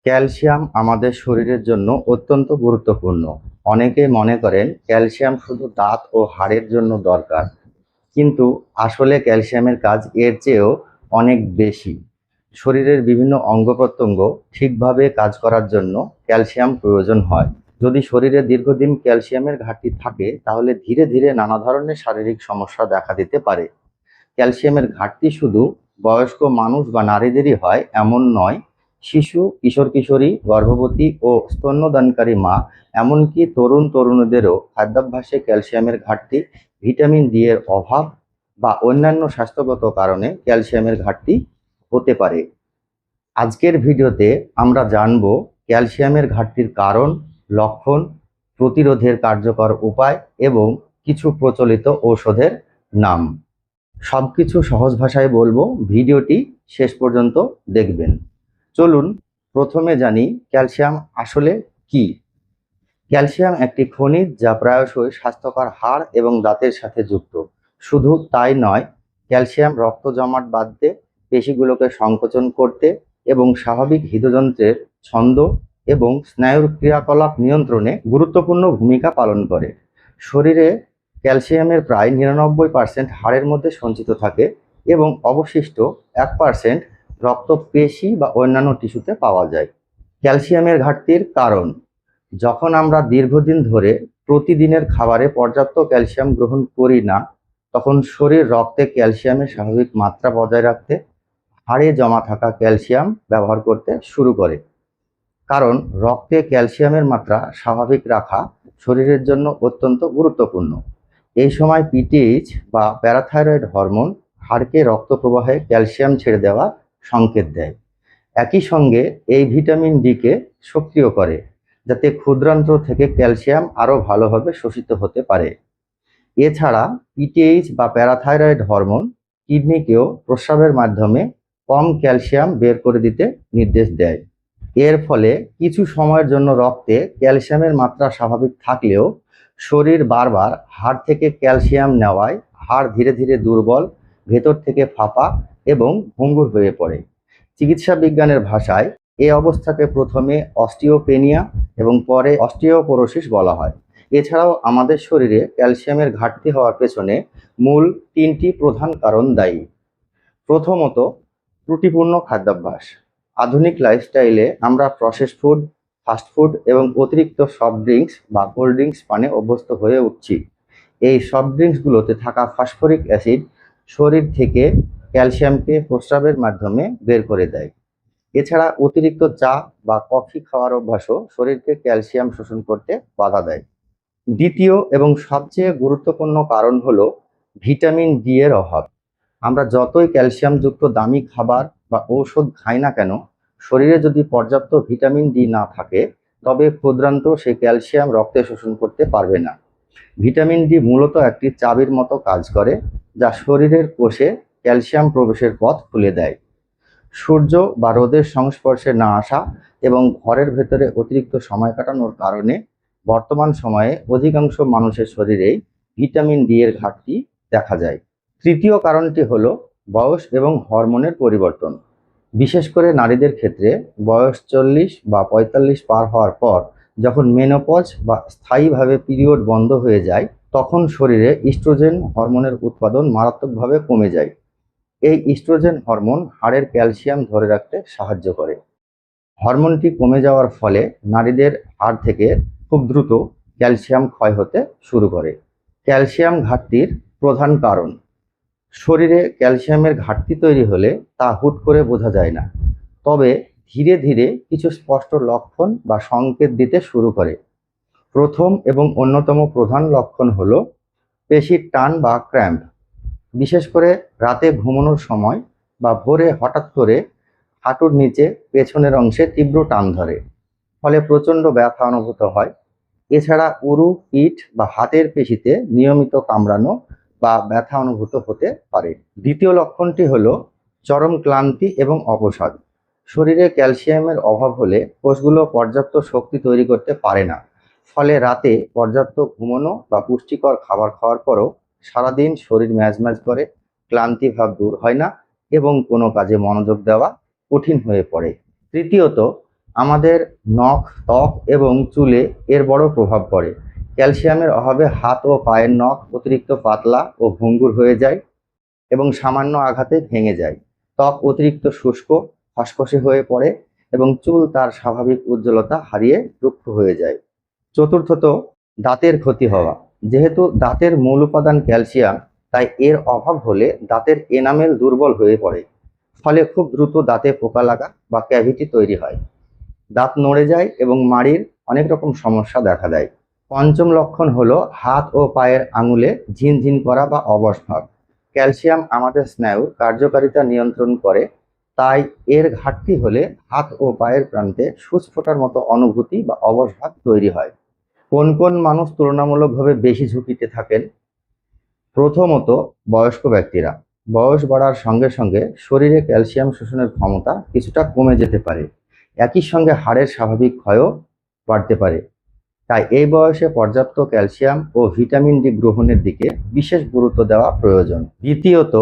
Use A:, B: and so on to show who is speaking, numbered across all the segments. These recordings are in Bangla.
A: ক্যালসিয়াম আমাদের শরীরের জন্য অত্যন্ত গুরুত্বপূর্ণ। অনেকে মনে করেন ক্যালসিয়াম শুধু দাঁত ও হাড়ের জন্য দরকার, কিন্তু আসলে ক্যালসিয়ামের কাজ এর চেয়েও অনেক বেশি। শরীরের বিভিন্ন অঙ্গ প্রত্যঙ্গ ঠিকভাবে কাজ করার জন্য ক্যালসিয়াম প্রয়োজন হয়। যদি শরীরে দীর্ঘদিন ক্যালসিয়ামের ঘাটতি থাকে, তাহলে ধীরে ধীরে নানা ধরনের শারীরিক সমস্যা দেখা দিতে পারে। ক্যালসিয়ামের ঘাটতি শুধু বয়স্ক মানুষ বা নারীদেরই হয় এমন নয়। শিশু, কিশোর কিশোরী, গর্ভবতী ও স্তন্যদানকারী মা, এমনকি তরুণ তরুণীদেরও খাদ্যাভ্যাসে ক্যালসিয়ামের ঘাটতি, ভিটামিন ডি এর অভাব বা অন্যান্য স্বাস্থ্যগত কারণে ক্যালসিয়ামের ঘাটতি হতে পারে। আজকের ভিডিওতে আমরা জানব ক্যালসিয়ামের ঘাটতির কারণ, লক্ষণ, প্রতিরোধের কার্যকর উপায় এবং কিছু প্রচলিত ঔষধের নাম। সবকিছু সহজ ভাষায় বলবো, ভিডিওটি শেষ পর্যন্ত দেখবেন। চলুন প্রথমে জানি ক্যালসিয়াম আসলে কি। ক্যালসিয়াম একটি খনিজ যা প্রায়শই স্বাস্থ্যকর হাড় এবং দাঁতের সাথে যুক্ত। শুধু তাই নয়, ক্যালসিয়াম রক্ত জমাট বাঁধতে, পেশিগুলোকে সংকোচন করতে এবং স্বাভাবিক হৃদযন্ত্রের ছন্দ এবং স্নায়ুর ক্রিয়াকলাপ নিয়ন্ত্রণে গুরুত্বপূর্ণ ভূমিকা পালন করে। শরীরে ক্যালসিয়ামের প্রায় 99% হাড়ের মধ্যে সঞ্চিত থাকে এবং অবশিষ্ট 1% রক্ত, পেশি বা অন্যান্য টিস্যুতে পাওয়া যায়। ক্যালসিয়ামের ঘাটতির কারণ: যখন আমরা দীর্ঘদিন ধরে প্রতিদিনের খাবারে পর্যাপ্ত ক্যালসিয়াম গ্রহণ করি না, তখন শরীর রক্তে ক্যালসিয়ামের স্বাভাবিক মাত্রা বজায় রাখতে হাড়ে জমা থাকা ক্যালসিয়াম ব্যবহার করতে শুরু করে। কারণ রক্তে ক্যালসিয়ামের মাত্রা স্বাভাবিক রাখা শরীরের জন্য অত্যন্ত গুরুত্বপূর্ণ। এই সময় পিটিএইচ বা প্যারাথাইরয়েড হরমোন হাড়কে রক্ত প্রবাহে ক্যালসিয়াম ছেড়ে দেওয়া সংকেত দেয়। একই সঙ্গে এই ভিটামিন ডিকে সক্রিয় করে, যাতে ক্ষুদ্রান্ত্র থেকে ক্যালসিয়াম আরও ভালোভাবে শোষিত হতে পারে। এছাড়া পিটিএইচ বা প্যারাথাইরয়েড হরমোন কিডনিকেও প্রস্রাবের মাধ্যমে কম ক্যালসিয়াম বের করে দিতে নির্দেশ দেয়। এর ফলে কিছু সময়ের জন্য রক্তে ক্যালসিয়ামের মাত্রা স্বাভাবিক থাকলেও শরীর বারবার হাড় থেকে ক্যালসিয়াম নেওয়ায় হাড় ধীরে ধীরে দুর্বল, ভেতর থেকে ফাঁপা এবং ভঙ্গুর হয়ে পড়ে। চিকিৎসা বিজ্ঞানের ভাষায় এই অবস্থাকে প্রথমে অস্টিওপেনিয়া এবং পরে অস্টিওপোরোসিস বলা হয়। এছাড়াও আমাদের শরীরে ক্যালসিয়ামের ঘাটতি হওয়ার পেছনে মূল 3টি প্রধান কারণ দায়ী। প্রথমত, ত্রুটিপূর্ণ খাদ্যাভ্যাস। আধুনিক লাইফস্টাইলে আমরা প্রসেস ফুড, ফাস্ট ফুড এবং অতিরিক্ত সফট ড্রিঙ্কস বা কোল্ড ড্রিঙ্কস পানে অভ্যস্ত হয়ে উঠছি। এই সফট ড্রিঙ্কসগুলোতে থাকা ফসফরিক অ্যাসিড শরীর থেকে ক্যালসিয়ামকে প্রস্রাবের মাধ্যমে বের করে দেয়। এছাড়া অতিরিক্ত চা বা কফি খাওয়ার অভ্যাসও শরীরকে ক্যালসিয়াম শোষণ করতে বাধা দেয়। দ্বিতীয় এবং সবচেয়ে গুরুত্বপূর্ণ কারণ হলো ভিটামিন ডি এর অভাব। আমরা যতই ক্যালসিয়ামযুক্ত দামি খাবার বা ঔষধ খাই না কেন, শরীরে যদি পর্যাপ্ত ভিটামিন ডি না থাকে, তবে ক্ষুদ্রান্ত সেই ক্যালসিয়াম রক্তে শোষণ করতে পারবে না। ভিটামিন ডি মূলত একটি চাবির মতো কাজ করে, যা শরীরের কোষে ক্যালসিয়াম প্রবেশের পথ খুলে দেয়। সূর্য বা রোদের সংস্পর্শে না আসা এবং ঘরের ভেতরে অতিরিক্ত সময় কাটানোর কারণে বর্তমান সময়ে অধিকাংশ মানুষের শরীরেই ভিটামিন ডি এর ঘাটতি দেখা যায়। তৃতীয় কারণটি হলো বয়স এবং হরমোনের পরিবর্তন। বিশেষ করে নারীদের ক্ষেত্রে বয়স 40 বা 45 পার হওয়ার পর যখন মেনোপজ বা স্থায়ীভাবে পিরিয়ড বন্ধ হয়ে যায়, তখন শরীরে ইস্ট্রোজেন হরমোনের উৎপাদন মারাত্মকভাবে কমে যায়। এই ইস্ট্রোজেন হরমোন হাড়ের ক্যালসিয়াম ধরে রাখতে সাহায্য করে। হরমোনটি কমে যাওয়ার ফলে নারীদের হাড় থেকে খুব দ্রুত ক্যালসিয়াম ক্ষয় হতে শুরু করে। ক্যালসিয়াম ঘাটতির প্রধান কারণ: শরীরে ক্যালসিয়ামের ঘাটতি তৈরি হলে তা হুট করে বোঝা যায় না, তবে ধীরে ধীরে কিছু স্পষ্ট লক্ষণ বা সংকেত দিতে শুরু করে। প্রথম এবং অন্যতম প্রধান লক্ষণ হলো পেশির টান বা ক্র্যাম্প। বিশেষ করে রাতে ঘুমানোর সময় বা ভোরে হঠাৎ করে হাঁটুর নিচে পেছনের অংশে তীব্র টান ধরে, ফলে প্রচণ্ড ব্যথা অনুভূত হয়। এছাড়া উরু, পিঠ বা হাতের পেশিতে নিয়মিত কামড়ানো বা ব্যথা অনুভূত হতে পারে। দ্বিতীয় লক্ষণটি হলো চরম ক্লান্তি এবং অবসাদ। শরীরে ক্যালসিয়ামের অভাব হলে কোষগুলো পর্যাপ্ত শক্তি তৈরি করতে পারে না, ফলে রাতে পর্যাপ্ত ঘুমানো বা পুষ্টিকর খাবার খাওয়ার পরও সারাদিন শরীর ম্যাজম্যাজ করে, ক্লান্তি ভাব দূর হয় না এবং কোনো কাজে মনোযোগ দেওয়া কঠিন হয়ে পড়ে। তৃতীয়ত, আমাদের নখ, ত্বক এবং চুলে এর বড় প্রভাব পড়ে। ক্যালসিয়ামের অভাবে হাত ও পায়ের নখ অতিরিক্ত পাতলা ও ভঙ্গুর হয়ে যায় এবং সামান্য আঘাতে ভেঙে যায়। ত্বক অতিরিক্ত শুষ্ক, খসখসে হয়ে পড়ে এবং চুল তার স্বাভাবিক উজ্জ্বলতা হারিয়ে রুক্ষ হয়ে যায়। চতুর্থত, দাঁতের ক্ষতি হওয়া। যেহেতু দাঁতের মূল উপাদান ক্যালসিয়াম, তাই এর অভাব হলে দাঁতের এনামেল দুর্বল হয়ে পড়ে। ফলে খুব দ্রুত দাঁতে পোকা লাগা বা ক্যাভিটি তৈরি হয়। দাঁত নড়ে যায় এবং মাড়ির অনেক রকম সমস্যা দেখা দেয়। পঞ্চম লক্ষণ হলো হাত ও পায়ের আঙুলে ঝিনঝিন করা বা অবশ ভাব। ক্যালসিয়াম আমাদের স্নায়ুর কার্যকারিতা নিয়ন্ত্রণ করে, তাই এর ঘাটতি হলে হাত ও পায়ের প্রান্তে সূচ ফোটার মতো অনুভূতি বা অবশ ভাব তৈরি হয়। কোন কোন মানুষ তুলনামূলকভাবে বেশি ঝুঁকিতে থাকেন? প্রথমত, বয়স্ক ব্যক্তিরা। বয়স বাড়ার সঙ্গে সঙ্গে শরীরে ক্যালসিয়াম শোষণের ক্ষমতা কিছুটা কমে যেতে পারে। একই সঙ্গে হাড়ের স্বাভাবিক ক্ষয়ও বাড়তে পারে। তাই এই বয়সে পর্যাপ্ত ক্যালসিয়াম ও ভিটামিন ডি গ্রহণের দিকে বিশেষ গুরুত্ব দেওয়া প্রয়োজন। দ্বিতীয়ত,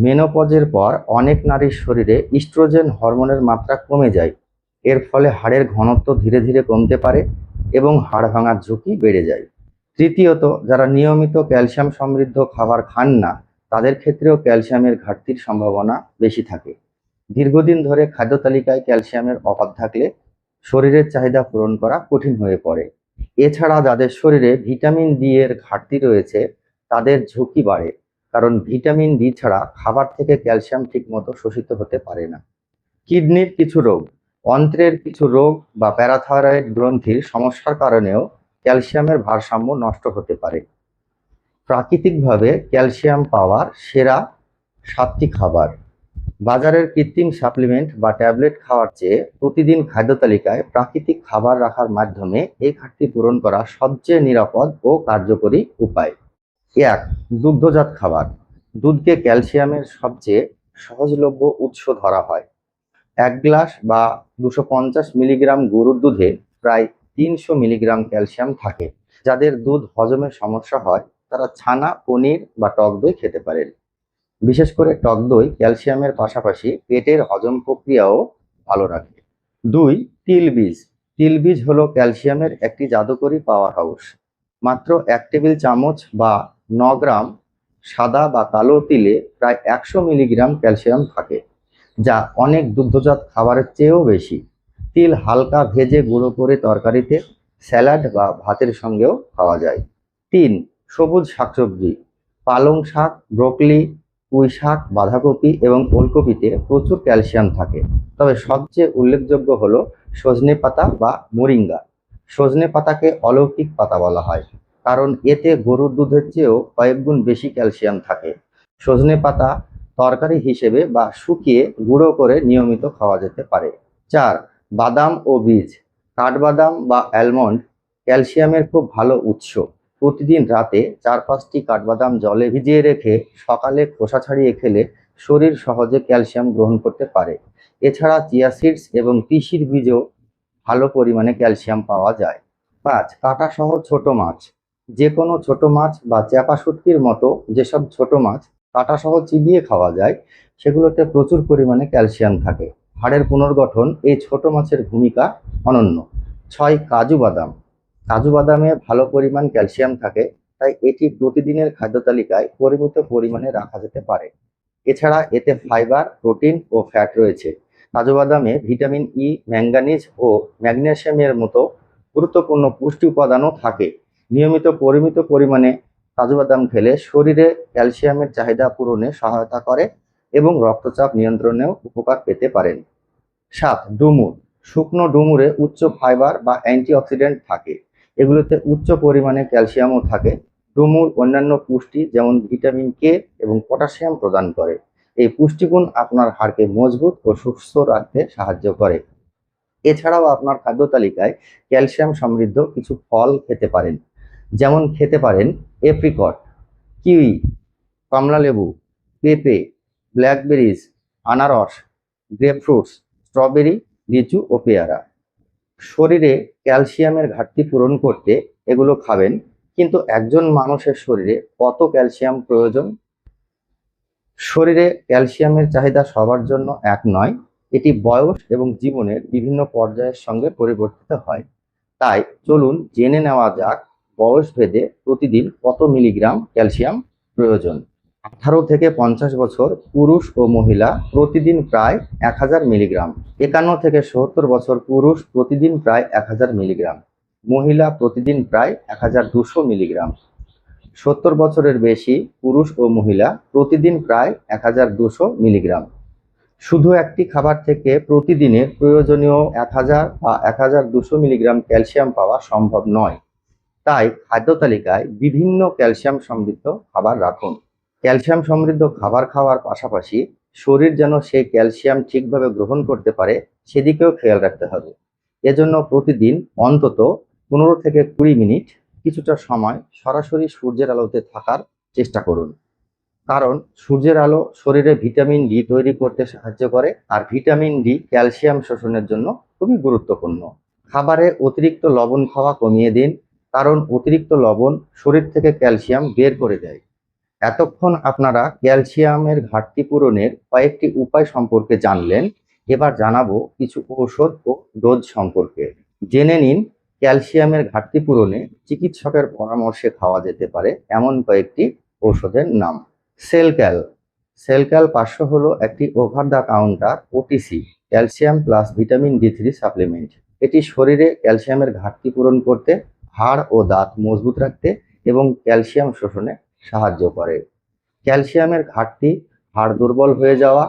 A: মেনোপজের পর অনেক নারীর শরীরে ইস্ট্রোজেন হরমোনের মাত্রা কমে যায়। এর ফলে হাড়ের ঘনত্ব ধীরে ধীরে কমতে পারে এবং হাড় ভাঙার ঝুঁকি বেড়ে যায়। তৃতীয়ত, যারা নিয়মিত ক্যালসিয়াম সমৃদ্ধ খাবার খান না, তাদের ক্ষেত্রেও ক্যালসিয়ামের ঘাটতির সম্ভাবনা বেশি থাকে। দীর্ঘদিন ধরে খাদ্য তালিকায় ক্যালসিয়ামের অভাব থাকলে শরীরের চাহিদা পূরণ করা কঠিন হয়ে পড়ে। এছাড়া যাদের শরীরে ভিটামিন ডি এর ঘাটতি রয়েছে, তাদের ঝুঁকি বাড়ে, কারণ ভিটামিন ডি ছাড়া খাবার থেকে ক্যালসিয়াম ঠিকমতো শোষিত হতে পারে না। কিডনির কিছু রোগ, অন্ত্রের কিছু রোগ বা প্যারাথাইরয়েড গ্রন্থির সমস্যার কারণেও ক্যালসিয়ামের ভারসাম্য নষ্ট হতে পারে। প্রাকৃতিকভাবে ক্যালসিয়াম পাওয়ার সেরা 7টি খাবার। বাজারের কৃত্রিম সাপ্লিমেন্ট বা ট্যাবলেট খাওয়ার চেয়ে প্রতিদিন খাদ্য তালিকায় প্রাকৃতিক খাবার রাখার মাধ্যমে এই ঘাটতি পূরণ করা সবচেয়ে নিরাপদ ও কার্যকরী উপায়। 1. দুগ্ধজাত খাবার। দুধকে ক্যালসিয়ামের সবচেয়ে সহজলভ্য উৎস ধরা হয়। 1 গ্লাস বা 250 মিলিগ্রাম গরুর দুধে প্রায় 300 মিলিগ্রাম ক্যালসিয়াম থাকে। যাদের দুধ হজমের সমস্যা হয়, তারা ছানা, পনির বা টক দই খেতে পারেন। বিশেষ করে টক দই ক্যালসিয়ামের পাশাপাশি পেটের হজম প্রক্রিয়াও ভালো রাখে। 2. তিল বীজ। তিল বীজ হলো ক্যালসিয়ামের একটি জাদুকরী পাওয়ার হাউস। মাত্র 1 টেবিল চামচ বা 9 গ্রাম সাদা বা কালো তিলে প্রায় 100 মিলিগ্রাম ক্যালসিয়াম থাকে, যা অনেক দুগ্ধজাত খাবারের চেয়েও বেশি। তিল হালকা ভেজে গুঁড়ো করে তরকারিতে, স্যালাড বা ভাতের সঙ্গেও খাওয়া যায়। 3. সবুজ শাকসবজি। পালং শাক, ব্রোকলি, পুঁই শাক, বাঁধাকপি এবং ওলকপিতে প্রচুর ক্যালসিয়াম থাকে। তবে সবচেয়ে উল্লেখযোগ্য হলো সজনে পাতা বা মোরিঙ্গা। সজনে পাতাকে অলৌকিক পাতা বলা হয়, কারণ এতে গরুর দুধের চেয়েও কয়েক গুণ বেশি ক্যালসিয়াম থাকে। সজনে পাতা তরকারি হিসেবে বা শুকিয়ে গুঁড়ো করে নিয়মিত খাওয়া যেতে পারে। 4. বাদাম ও বীজ। কাঠবাদাম বা অ্যালমন্ড ক্যালসিয়ামের খুব ভালো উৎস। প্রতিদিন রাতে 4-5টি কাঠবাদাম জলে ভিজিয়ে রেখে সকালে খোসা ছাড়িয়ে খেলে শরীর সহজে ক্যালসিয়াম গ্রহণ করতে পারে। এছাড়া চিয়া সিডস এবং তিসির বীজেও ভালো পরিমাণে ক্যালসিয়াম পাওয়া যায়। 5. কাঁটা সহ ছোট মাছ। যে কোনো ছোট মাছ বা চ্যাপা শুটকির মতো যেসব ছোট মাছ কাঁটা সহ চিবিয়ে খাওয়া যায়, সেগুলোতে প্রচুর পরিমাণে ক্যালসিয়াম থাকে। হাড়ের পুনর্গঠন এই ছোট মাছের ভূমিকা অনন্য। 6. কাজু বাদাম। কাজু বাদামে ভালো পরিমাণ ক্যালসিয়াম থাকে, তাই এটি প্রতিদিনের খাদ্য তালিকায় পরিমিত পরিমাণে রাখা যেতে পারে। এছাড়া এতে ফাইবার, প্রোটিন ও ফ্যাট রয়েছে। কাজু বাদামে ভিটামিন ই, ম্যাঙ্গানিজ ও ম্যাগনেসিয়ামের মতো গুরুত্বপূর্ণ পুষ্টি উপাদানও থাকে। নিয়মিত পরিমিত পরিমাণে কাজু বাদাম খেলে শরীরে ক্যালসিয়ামের চাহিদা পূরণে সহায়তা করে এবং রক্তচাপ নিয়ন্ত্রণেও উপকার পেতে পারেন। 7. ডুমুর। শুকনো ডুমুরে উচ্চ ফাইবার বা অ্যান্টিঅক্সিডেন্ট থাকে। এগুলোতে উচ্চ পরিমাণে ক্যালসিয়ামও থাকে। ডুমুর অন্যান্য পুষ্টি যেমন ভিটামিন কে এবং পটাশিয়াম প্রদান করে। এই পুষ্টিগুণ আপনার হাড়কে মজবুত ও সুস্থ রাখতে সাহায্য করে। এছাড়াও আপনার খাদ্য তালিকায় ক্যালসিয়াম সমৃদ্ধ কিছু ফল খেতে পারেন। যেমন খেতে পারেন এপ্রিকট, কিউই, কমলালেবু, পেঁপে, ব্ল্যাকবেরিজ, আনারস, গ্রেপফ্রুটস, স্ট্রবেরি, লিচু ও পেয়ারা। শরীরে ক্যালসিয়ামের ঘাটতি পূরণ করতে এগুলো খাবেন, কিন্তু একজন মানুষের শরীরে কত ক্যালসিয়াম প্রয়োজন? শরীরে ক্যালসিয়ামের চাহিদা সবার জন্য এক নয়। এটি বয়স এবং জীবনের বিভিন্ন পর্যায়ের সঙ্গে পরিবর্তিত হয়। তাই চলুন জেনে নেওয়া যাক বয়স ভেদে প্রতিদিন কত মিলিগ্রাম ক্যালসিয়াম প্রয়োজন। 18 থেকে 50 বছর পুরুষ ও মহিলা প্রতিদিন প্রায় 1000 মিলিগ্রাম। 51 থেকে 70 বছর পুরুষ প্রতিদিন প্রায় 1000 মিলিগ্রাম। মহিলা প্রতিদিন প্রায় 1200 মিলিগ্রাম। 70 বছরের বেশি পুরুষ ও মহিলা প্রতিদিন প্রায় 1200 মিলিগ্রাম। শুধু একটি খাবার থেকে প্রতিদিনের প্রয়োজনীয় 1000 বা 1200 মিলিগ্রাম ক্যালসিয়াম পাওয়া সম্ভব নয়। তাই খাদ্য তালিকায় বিভিন্ন ক্যালসিয়াম সমৃদ্ধ খাবার রাখুন। ক্যালসিয়াম সমৃদ্ধ খাবার খাওয়ার পাশাপাশি শরীর যেন সেই ক্যালসিয়াম ঠিকভাবে গ্রহণ করতে পারে সেদিকেও খেয়াল রাখতে হবে। এজন্য প্রতিদিন অন্তত 15 থেকে 20 মিনিট কিছুটা সময় সরাসরি সূর্যের আলোতে থাকার চেষ্টা করুন। কারণ সূর্যের আলো শরীরে ভিটামিন ডি তৈরি করতে সাহায্য করে, আর ভিটামিন ডি ক্যালসিয়াম শোষণের জন্য খুবই গুরুত্বপূর্ণ। খাবারে অতিরিক্ত লবণ খাওয়া কমিয়ে দিন, কারণ অতিরিক্ত লবণ শরীর থেকে ক্যালসিয়াম বের করে দেয়। এতক্ষণ আপনারা ক্যালসিয়ামের ঘাটতি পূরণের কয়েকটি উপায় সম্পর্কে জানলেন। এবার জানাবো কিছু ঔষধ ও ডোজ সম্পর্কে। জেনে নিন ক্যালসিয়ামের ঘাটতি পূরণে চিকিৎসকের পরামর্শে খাওয়া যেতে পারে এমন কয়েকটি ঔষধের নাম। সেলক্যাল। সেলক্যাল 500 হলো একটি over the counter OTC calcium plus vitamin D3 supplement. এটি শরীরে ক্যালসিয়ামের ঘাটতি পূরণ করতে, হাড় ও দাঁত মজবুত রাখতে এবং ক্যালসিয়াম শোষণে সাহায্য করে। ক্যালসিয়ামের ঘাটতি, হাড় দুর্বল হয়ে যাওয়া,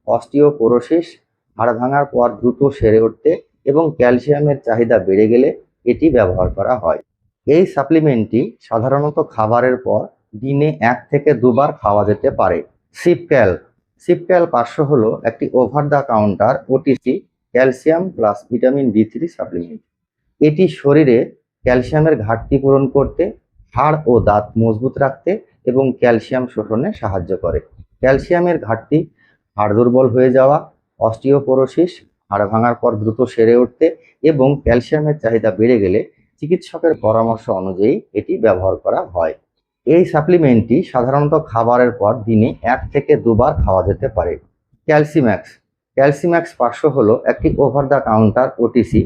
A: অস্টিওপোরোসিস, হাড় ভাঙার পর দ্রুত সেরে উঠতে এবং ক্যালসিয়ামের চাহিদা বেড়ে গেলে এটি ব্যবহার করা হয়। এই সাপ্লিমেন্টটি সাধারণত খাবারের পর দিনে 1 থেকে 2 বার খাওয়া যেতে পারে। সিপক্যাল। সিপক্যাল 500 হলো একটি over the counter OTC calcium plus vitamin D3 supplement. এটি শরীরে ক্যালসিয়ামের ঘাটতি পূরণ করতে, হাড় ও দাঁত মজবুত রাখতে এবং ক্যালসিয়াম শোষণে সাহায্য করে। ক্যালসিয়ামের ঘাটতি, হাড় দুর্বল হয়ে যাওয়া, অস্টিওপোরোসিস, হাড় ভাঙার পর দ্রুত সেরে উঠতে এবং ক্যালসিয়ামের চাহিদা বেড়ে গেলে চিকিৎসকের পরামর্শ অনুযায়ী এটি ব্যবহার করা হয়। এই সাপ্লিমেন্টটি সাধারণত খাবারের পর দিনে 1 থেকে 2 বার খাওয়া যেতে পারে। ক্যালসিম্যাক্স। ক্যালসিম্যাক্স 500 হলো একটি over the counter OTC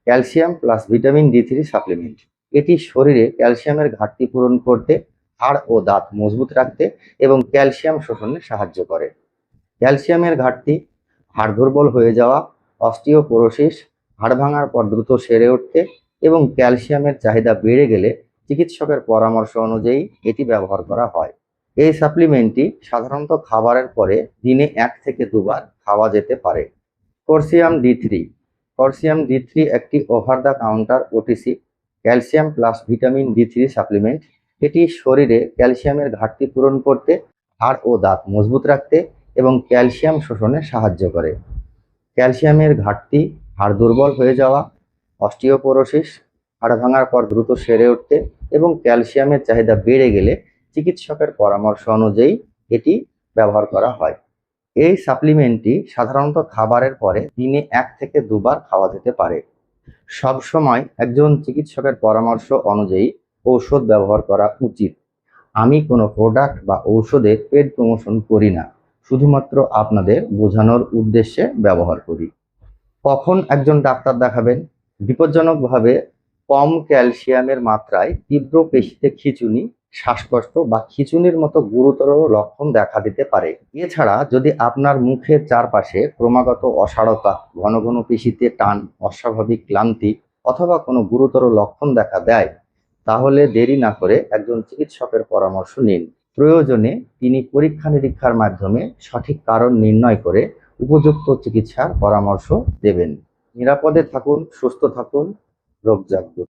A: calcium plus vitamin D3 supplement. এটি শরীরে ক্যালসিয়ামের ঘাটতি পূরণ করতে, হাড় ও দাঁত মজবুত রাখতে এবং ক্যালসিয়াম শোষণে সাহায্য করে। ক্যালসিয়ামের ঘাটতি, হাড় দুর্বল হয়ে যাওয়া, অস্টিওপোরোসিস, হাড় ভাঙার পর দ্রুত সেরে উঠতে এবং ক্যালসিয়ামের চাহিদা বেড়ে গেলে চিকিৎসকের পরামর্শ অনুযায়ী এটি ব্যবহার করা হয়। এই সাপ্লিমেন্টটি সাধারণত খাবারের পরে দিনে 1 থেকে 2 বার খাওয়া যেতে পারে। Calcium D3. ক্যালসিয়াম ডি3 একটি over the counter OTC calcium plus vitamin D3 supplement. এটি শরীরে ক্যালসিয়ামের ঘাটতি পূরণ করতে, হাড় ও দাঁত মজবুত রাখতে এবং ক্যালসিয়াম শোষণে সাহায্য করে। ক্যালসিয়ামের ঘাটতি, হাড় দুর্বল হয়ে যাওয়া, অস্টিওপোরোসিস, হাড় ভাঙার পর দ্রুত সেরে উঠতে এবং ক্যালসিয়ামের চাহিদা বেড়ে গেলে চিকিৎসকের পরামর্শ অনুযায়ী এটি ব্যবহার করা হয়। এই সাপ্লিমেন্টটি সাধারণত খাবারের পরে দিনে 1 থেকে 2 বার খাওয়া যেতে পারে। সবসময় একজন চিকিৎসকের পরামর্শ অনুযায়ী ঔষধ ব্যবহার করা উচিত। আমি কোনো প্রোডাক্ট বা ঔষধের পেড প্রমোশন করি না, শুধুমাত্র আপনাদের বোঝানোর উদ্দেশ্যে ব্যবহার করি। কখন একজন ডাক্তার দেখাবেন? বিপজ্জনকভাবে কম ক্যালসিয়ামের মাত্রায় তীব্র পেশিতে খিঁচুনি, শ্বাসকষ্ট বা খিঁচুনির মতো গুরুতর লক্ষণ দেখা দিতে পারে। এছাড়া যদি আপনার মুখের চারপাশে ক্রমাগত অসাড়তা, ঘন ঘন পেশিতে টান, অস্বাভাবিক ক্লান্তি অথবা কোনো গুরুতর লক্ষণ দেখা দেয়, তাহলে দেরি না করে একজন চিকিৎসকের পরামর্শ নিন। প্রয়োজনে তিনি পরীক্ষা নিরীক্ষার মাধ্যমে সঠিক কারণ নির্ণয় করে উপযুক্ত চিকিৎসার পরামর্শ দেবেন। নিরাপদে থাকুন, সুস্থ থাকুন, রোগ জাগবে।